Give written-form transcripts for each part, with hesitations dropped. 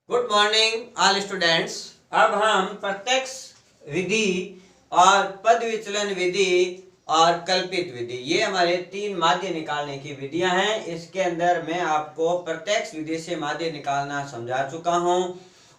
Good morning all students. अब हम प्रत्यक्ष विधि और पद विचलन विधि और कल्पित विधि, ये हमारे तीन माध्य निकालने की विधियां हैं। इसके अंदर मैं आपको प्रत्यक्ष विधि से माध्य निकालना समझा चुका हूं,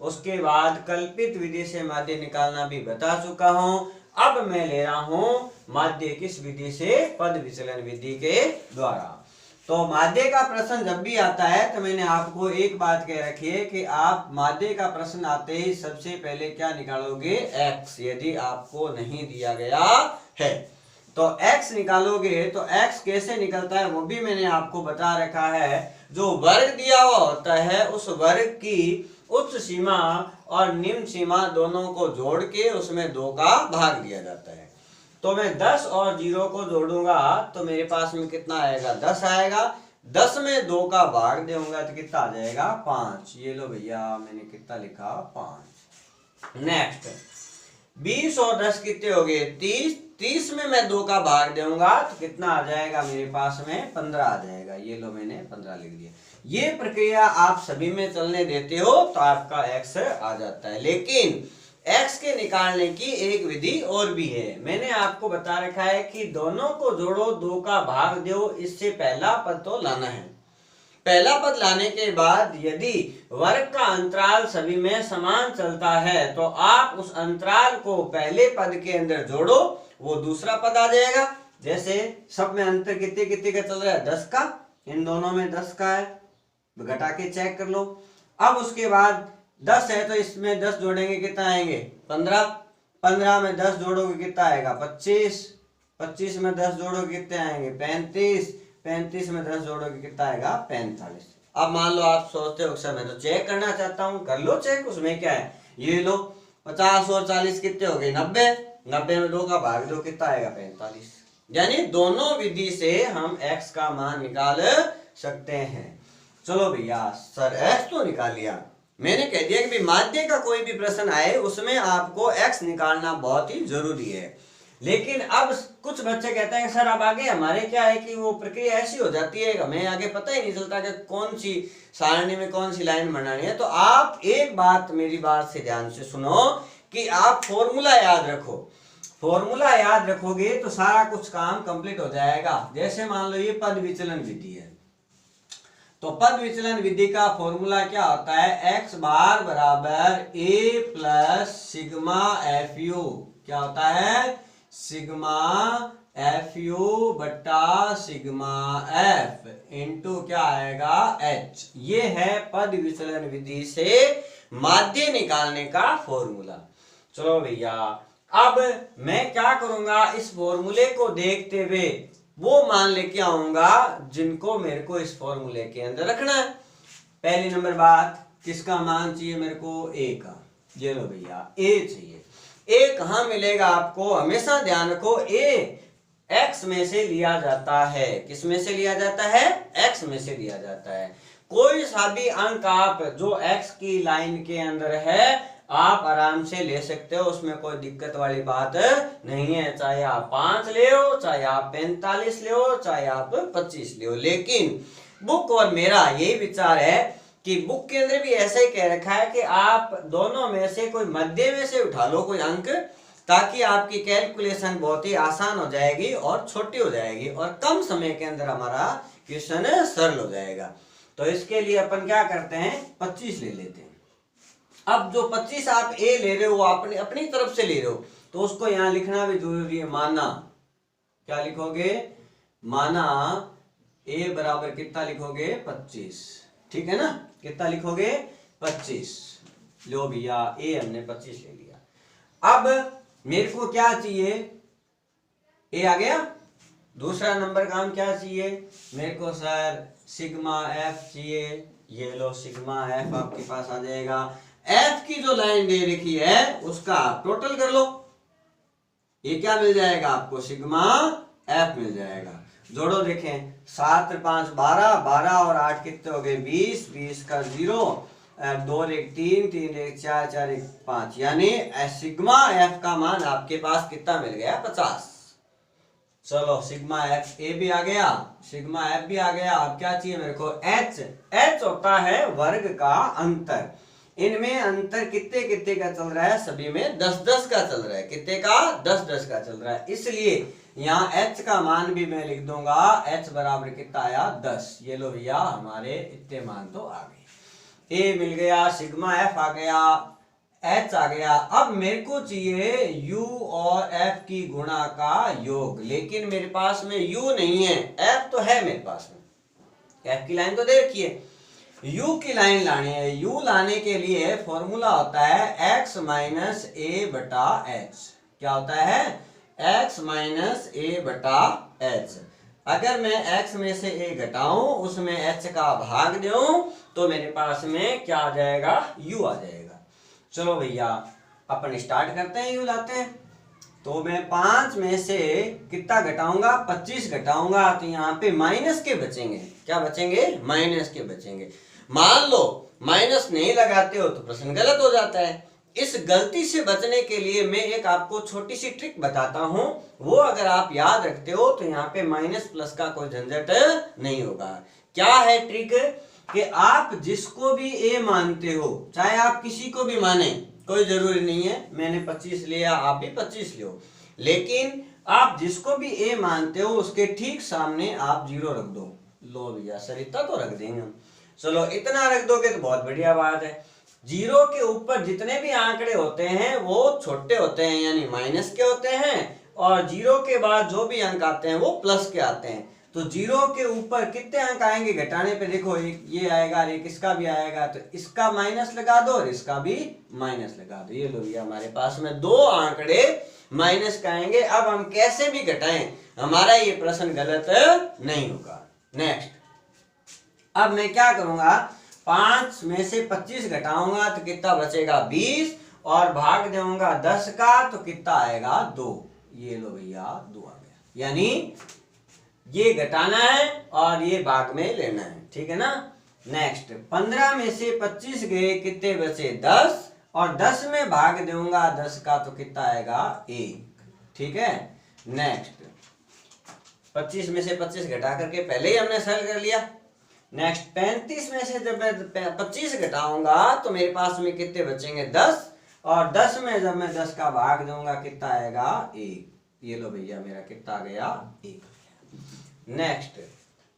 उसके बाद कल्पित विधि से माध्य निकालना भी बता चुका हूं। अब मैं ले रहा हूं माध्य किस विधि से? पद विचलन विधि के द्वारा। तो माध्य का प्रश्न जब भी आता है तो मैंने आपको एक बात कह रखी है कि आप माध्य का प्रश्न आते ही सबसे पहले क्या निकालोगे? x। यदि आपको नहीं दिया गया है तो x निकालोगे। तो x कैसे निकलता है वो भी मैंने आपको बता रखा है। जो वर्ग दिया हुआ होता है उस वर्ग की उच्च सीमा और निम्न सीमा दोनों को जोड़ के उसमें 2 का भाग दिया जाता है। तो मैं 10 और 0 को जोड़ूंगा तो मेरे पास में कितना आएगा? 10 आएगा। 10 में 2 का भाग दूंगा तो कितना आ जाएगा? 5। ये लो भैया, मैंने कितना लिखा? 5। नेक्स्ट 20 और 10 कितने हो गए? 30। 30 में मैं 2 का भाग दूंगा तो कितना आ जाएगा मेरे पास में? 15 आ जाएगा। ये लो, मैंने 15 लिख दिया। ये प्रक्रिया आप सभी में चलने देते हो तो आपका x आ जाता है। लेकिन x के निकालने की एक विधि और भी है। मैंने आपको बता रखा है कि दोनों को जोड़ो, 2 का भाग दो। इससे पहला पद तो लाना है। पहला पद लाने के बाद यदि वर्ग का अंतराल सभी में समान चलता है तो आप उस अंतराल को पहले पद के अंदर जोड़ो, वो दूसरा पद आ जाएगा। जैसे सब में अंतर कितने कितने का चल रहा है? 10 का। इन दोनों में 10 का है, घटा के चेक कर लो। अब उसके बाद 10 है तो इसमें 10 जोड़ेंगे, कितना आएंगे? 15। 15 में 10 जोड़ोगे कितना आएगा? 25। 25 में 10 जोड़ोगे कितने आएंगे? 35। 35 में 10 जोड़ोगे कितना आएगा? 45। अब मान लो आप सोचते हो सर मैं तो चेक करना चाहता हूं, कर लो चेक, उसमें क्या है? ये लो, 50 और 40 कितने हो गए? 90। 90 में 2 का भाग दो, कितना आएगा? 45। यानी दोनों विधि से हम x का मान निकाल सकते हैं। चलो भैया, सर x तो निकाल लिया, मैंने कह दिया कि माध्य का कोई भी प्रश्न आए उसमें आपको x निकालना बहुत ही जरूरी है। लेकिन अब कुछ बच्चे कहते हैं कि सर अब आगे हमारे क्या है कि वो प्रक्रिया ऐसी हो जाती है, हमें आगे पता ही नहीं चलता कि कौन सी सारणी में कौन सी लाइन बनानी है। तो आप एक बात मेरी बात से ध्यान से सुनो कि आप फॉर्मूला याद रखो। फॉर्मूला याद रखोगे तो सारा कुछ काम कंप्लीट हो जाएगा। जैसे मान लो ये पद विचलन विधि है, तो पद विचलन विधि का फॉर्मूला क्या होता है? x बार बराबर a plus sigma F you. क्या होता है? सिग्मा एफ यू बटा सिग्मा एफ इंटू क्या आएगा? h। ये है पद विचलन विधि से माध्य निकालने का फॉर्मूला। चलो भैया, अब मैं क्या करूंगा? इस फॉर्मूले को देखते हुए वो मान लेके आऊंगा जिनको मेरे को इस फॉर्मूले के अंदर रखना है। पहली नंबर बात, किसका मान चाहिए मेरे को? a का। ये लो भैया, a चाहिए। a कहां मिलेगा आपको? हमेशा ध्यान रखो, a x में से लिया जाता है। किस में से लिया जाता है? x में से लिया जाता है। कोई सा भी अंक आप जो x की लाइन के अंदर है आप आराम से ले सकते हो, उसमें कोई दिक्कत वाली बात नहीं है। चाहे आप 5 ले हो, चाहे आप 45 ले हो, चाहे आप 25 ले हो। लेकिन बुक और मेरा यही विचार है कि बुक के अंदर भी ऐसा ही कह रखा है कि आप दोनों में से कोई मध्य में से उठा लो कोई अंक, ताकि आपकी कैलकुलेशन बहुत ही आसान हो जाएगी और छोटी हो जाएगी और कम समय के अंदर हमारा क्वेश्चन सरल हो जाएगा। तो इसके लिए अपन क्या करते हैं? 25 ले लेते हैं। अब जो 25 आप a ले रहे हो, आपने अपनी तरफ से ले रहे हो, तो उसको यहां लिखना भी जरूरी है। माना, क्या लिखोगे? माना a बराबर कितना लिखोगे? 25। ठीक है ना? कितना लिखोगे? 25। लो भैया, a हमने 25 ले लिया। अब मेरे को क्या चाहिए? a आ गया। दूसरा नंबर काम क्या चाहिए मेरे को? सर सिग्मा f चाहिए। ये लो, सिग्मा f आपके पास आ जाएगा। f की जो लाइन दे रखी है उसका टोटल कर लो, ये क्या मिल जाएगा आपको? सिग्मा f मिल जाएगा। जोड़ो, देखें, 7 और 5 12, 12 और 8 कितने हो गए? 20। 20 का 0, 2 और 1 3, 3 और 1 4, 4 और 1 5, यानी सिग्मा f का मान आपके पास कितना मिल गया? 50। चलो, सिग्मा एफ ए भी आ गया, सिग्मा एफ भी आ गया। अब क्या चाहिए मेरे को? एच। एच होता है वर्ग का अंतर। इनमें अंतर कितने कितने का चल रहा है, सभी में 10-10 का चल रहा है। कितने का, 10-10 का चल रहा है। इसलिए यहाँ h का मान भी मैं लिख दूंगा, h बराबर कितना आया, 10। ये लो भैया हमारे इतने मान तो आ गए। a मिल गया, सिग्मा f आ गया, h आ गया। अब मेरे को चाहिए u और f की गुणा का योग, लेकिन मेरे पास में u नहीं है, f तो है मेरे पास में। f की लाइन तो दे रखी है, u की लाइन लानी है। u लाने के लिए फॉर्मूला होता है x माइनस ए बटा h। क्या होता है, x माइनस ए बटा h। अगर मैं x में से a घटाऊं, उसमें h का भाग दूं, तो मेरे पास में क्या आ जाएगा, u आ जाएगा। चलो भैया अपन स्टार्ट करते हैं, u लाते हैं। तो मैं 5 में से कितना घटाऊंगा, 25 घटाऊंगा, तो यहाँ पे माइनस के बचेंगे। क्या बचेंगे, माइनस के बचेंगे। मान लो माइनस नहीं लगाते हो तो प्रश्न गलत हो जाता है। इस गलती से बचने के लिए मैं एक आपको छोटी सी ट्रिक बताता हूं, वो अगर आप याद रखते हो तो यहाँ पे माइनस प्लस का कोई झंझट नहीं होगा। क्या है ट्रिक, कि आप जिसको भी ए मानते हो, चाहे आप किसी को भी माने, कोई जरूरी नहीं है, मैंने 25 लिया, आप भी 25 लो, लेकिन आप जिसको भी ए मानते हो उसके ठीक सामने आप 0 रख दो। लो भैया सर इतना तो रख देंगे हम। चलो इतना रख दोगे तो बहुत बढ़िया बात है। 0 के ऊपर जितने भी आंकड़े होते हैं वो छोटे होते हैं, यानी माइनस के होते हैं, और 0 के बाद जो भी अंक आते हैं वो प्लस के आते हैं। तो 0 के ऊपर कितने अंक आएंगे घटाने पे, देखो एक ये आएगा, एक इसका भी आएगा, तो इसका माइनस लगा दो और इसका भी माइनस लगा दो। ये लो भैया हमारे पास में 2 आंकड़े माइनस का आएंगे। अब हम कैसे भी घटाएं, हमारा ये प्रश्न गलत नहीं होगा। नेक्स्ट, अब मैं क्या करूंगा, 5 में से 25 घटाऊंगा तो कितना बचेगा, 20, और भाग दूंगा 10 का तो कितना आएगा, 2। ये लो भैया 2 आ गया, यानी ये घटाना है और ये भाग में लेना है, ठीक है ना। नेक्स्ट, 15 में से 25 गए, कितने बचे, 10, और 10 में भाग दूंगा 10 का तो कितना आएगा, 1, ठीक है। नेक्स्ट, 25 में से 25 घटा करके पहले ही हमने सरल कर लिया। नेक्स्ट, 35 में से जब मैं 25 घटाऊंगा तो मेरे पास में कितने बचेंगे, 10, और 10 में जब मैं 10 का भाग दूंगा कितना आएगा, 1। ये लो भैया मेरा कितना आ गया, 1। नेक्स्ट,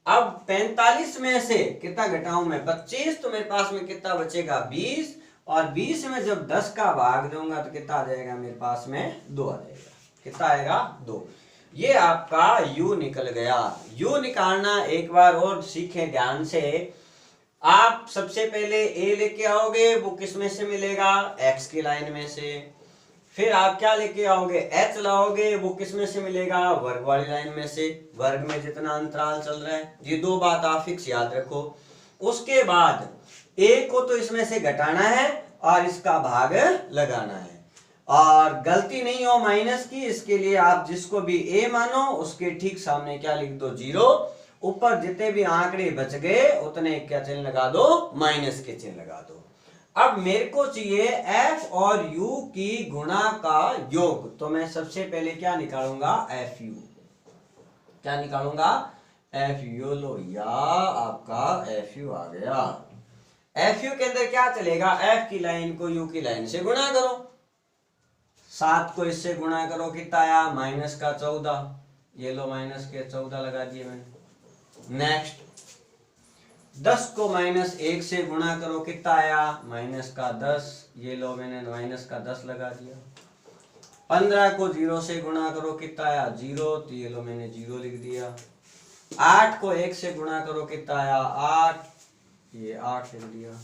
अब 45 में से कितना घटाऊं मैं, 25, तो मेरे पास में कितना बचेगा, 20, और 20 में जब 10 का भाग दूंगा तो कितना आ जाएगा, मेरे पास में 2 आ जाएगा। कितना आएगा, 2। ये आपका u निकल गया। u निकालना एक बार और सीखें ध्यान से। आप सबसे पहले a लेके आओगे, वो किस में से मिलेगा, x की लाइन में से। फिर आप क्या लेके आओगे, h लाओगे, वो किस में से मिलेगा, वर्ग वाली लाइन में से। वर्ग में जितना अंतराल चल रहा है, ये 2 बात आप फिक्स याद रखो। उसके बाद a को तो इसमें से घटाना है और इसका भाग लगाना है, और गलती नहीं हो माइनस की, इसके लिए आप जिसको भी a मानो उसके ठीक सामने क्या लिख दो, 0। ऊपर जितने भी आंकड़े बच गए उतने क्या चिन्ह लगा दो, माइनस के चिन्ह लगा दो। अब मेरे को चाहिए f और u की गुणा का योग, तो मैं सबसे पहले क्या निकालूंगा, fu। क्या निकालूंगा, fu। लो या आपका fu आ गया। fu के अंदर क्या चलेगा, f की लाइन को u की लाइन से गुणा करो, 7 को इससे गुणा करो, कितना आया, माइनस का 14। ये लो माइनस के 14 लगा दिए मैंने। नेक्स्ट, 10 को -1 से गुणा करो, कितना आया, माइनस का 10। ये लो मैंने माइनस का 10 लगा दिया। 15 को 0 से गुणा करो, कितना आया, 0, तो ये लो मैंने 0 लिख दिया। 8 को 1 से गुणा करो, कितना आया, 8, ये 8 लिख दिया।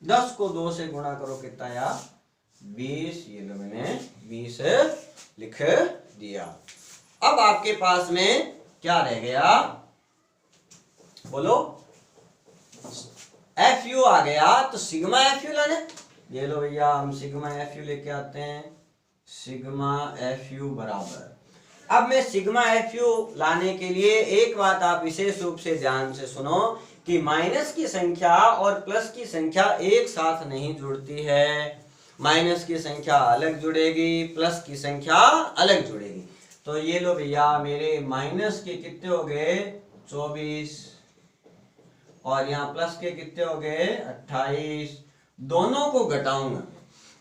10 को 2 से गुणा करो, कितना आया, 20, ये लो मैंने 20 लिख दिया। अब आपके पास में क्या रह गया, बोलो, fu आ गया, तो सिग्मा fu लाने। ये लो भैया हम सिग्मा fu लेके आते हैं। सिग्मा fu बराबर, अब मैं सिग्मा fu लाने के लिए एक बात आप विशेष रूप से ध्यान से सुनो, कि माइनस की संख्या और प्लस की संख्या एक साथ नहीं जुड़ती है। माइनस की संख्या अलग जुड़ेगी, प्लस की संख्या अलग जुड़ेगी। तो ये लो भैया मेरे माइनस के कितने हो गए, 24, और यहाँ प्लस के कितने हो गए, 28, दोनों को घटाऊंगा।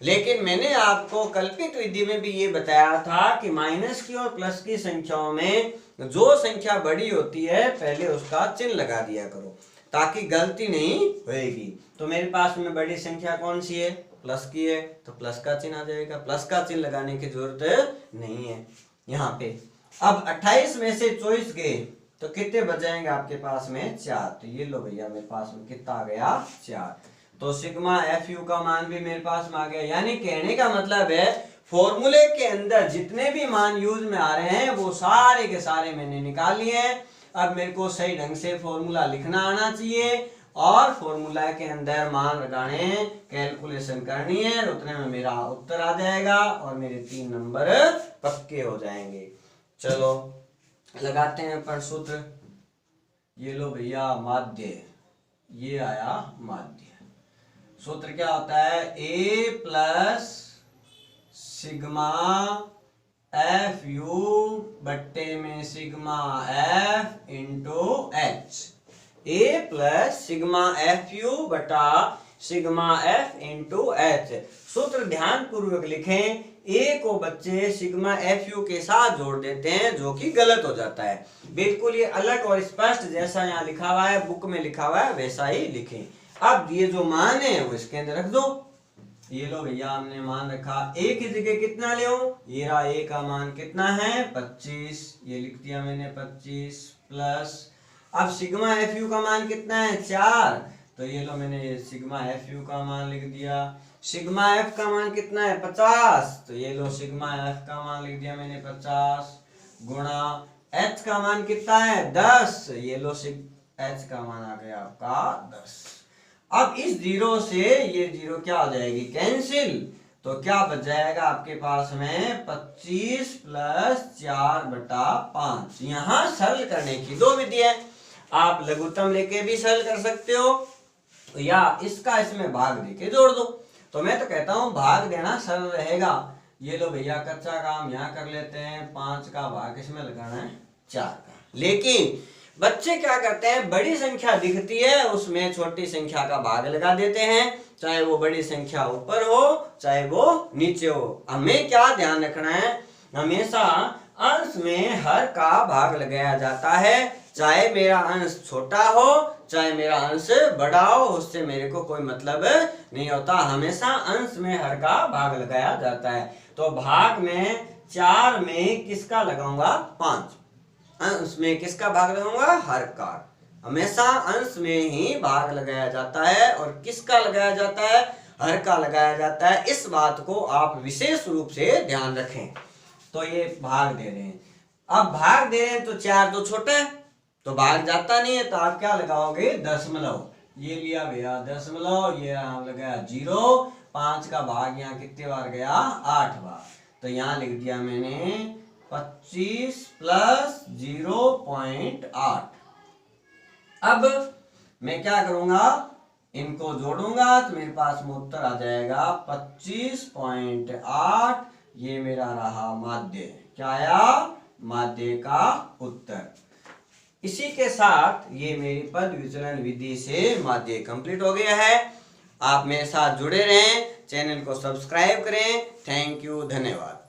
लेकिन मैंने आपको कल्पित विधि में भी ये बताया था कि माइनस की और प्लस की संख्याओं में जो संख्या बड़ी होती है पहले उसका चिन्ह लगा दिया करो ताकि गलती नहीं होएगी। तो मेरे पास में बड़ी संख्या कौन सी है, प्लस की है, तो प्लस का चिन्ह आ जाएगा, प्लस का चिन्ह लगाने की जरूरत नहीं है यहाँ पे। अब 28 में से 24 गए तो कितने बच जाएंगे आपके पास में 4। तो ये लो भैया मेरे पास में कितना आ गया 4। तो सिग्मा एफ यू का मान भी मेरे पास में आ गया। यानी कहने का मतलब है फॉर्मूले के अंदर जितने भी मान यूज में आ रहे हैं वो सारे के सारे मैंने निकाल लिए हैं। अब मेरे को सही ढंग से फॉर्मूला लिखना आना चाहिए और फॉर्मूला के अंदर मान लगाने हैं, कैलकुलेशन करनी है, उतने में मेरा उत्तर आ जाएगा और मेरे 3 नंबर पक्के हो जाएंगे। चलो लगाते हैं पर सूत्र। ये लो भैया माध्य, ये आया माध्य। सूत्र क्या होता है, ए प्लस सिग्मा एफ यू बट्टे में sigma F into H. A plus sigma F you बटा सिग्मा एफ इंटू एच। सूत्र ध्यान पूर्वक लिखें। ए को बच्चे सिग्मा एफ यू के साथ जोड़ देते हैं जो कि गलत हो जाता है। बिल्कुल ये अलग और स्पष्ट जैसा यहाँ लिखा हुआ है, बुक में लिखा हुआ है, वैसा ही लिखें। अब ये जो मान है वो इसके अंदर रख दो। ये लो भैया हमने मान रखा। ए की जगह कितना ले, ये रहा ए का मान कितना है 25, ये लिख दिया मैंने 25 प्लस। अब सिग्मा एफ यू का मान कितना है 4, तो ये लो मैंने सिग्मा एफ यू का मान लिख दिया। सिग्मा एफ का मान कितना है 50, तो ये लो सिग्मा एफ का मान लिख दिया मैंने 50 गुणा एच का मान कितना है 10, ये लो एच का मान आ गया आपका 10। अब इस जीरो से ये जीरो क्या हो जाएगी कैंसिल, तो क्या बच जाएगा आपके पास में 25 प्लस 4 बटा 5। यहाँ सरल करने की 2 विधि है। आप लघुत्तम लेके भी सरल कर सकते हो या इसका इसमें भाग देके जोड़ दो। तो मैं तो कहता हूँ भाग देना सरल रहेगा। ये लो भैया कच्चा काम यहाँ कर लेते हैं, 5 का भाग इसमें लगाना है 4 का। लेकिन बच्चे क्या करते हैं, बड़ी संख्या दिखती है उसमें छोटी संख्या का भाग लगा देते हैं, चाहे वो बड़ी संख्या ऊपर हो चाहे वो नीचे हो। हमें क्या ध्यान रखना है, हमेशा अंश में हर का भाग लगाया जाता है, चाहे मेरा अंश छोटा हो चाहे मेरा अंश बड़ा हो, उससे मेरे को कोई मतलब नहीं होता। हमेशा अंश में हर का भाग लगाया जाता है। तो भाग में 4 में किसका लगाऊंगा 5, अंश में किसका भाग लगाऊंगा हर का। हमेशा अंश में ही भाग लगाया जाता है और किसका लगाया जाता है हर का लगाया जाता है। इस बात को आप विशेष रूप से ध्यान रखें। तो ये भाग दे रहे हैं, अब भाग दे रहे हैं तो 4 तो छोटा है तो भाग जाता नहीं है, तो आप क्या लगाओगे दशमलव। ये लिया भैया दशमलव, ये लगाया 0, 5 का भाग यहाँ कितने बार गया 8 बार, तो यहाँ लिख दिया मैंने 25 प्लस 0.8। अब मैं क्या करूंगा, इनको जोड़ूंगा तो मेरे पास में उत्तर आ जाएगा 25.8। ये मेरा रहा माध्य, क्या आया माध्य का उत्तर। इसी के साथ ये मेरी पद विचलन विधि से माध्य कंप्लीट हो गया है। आप मेरे साथ जुड़े रहें, चैनल को सब्सक्राइब करें। थैंक यू, धन्यवाद।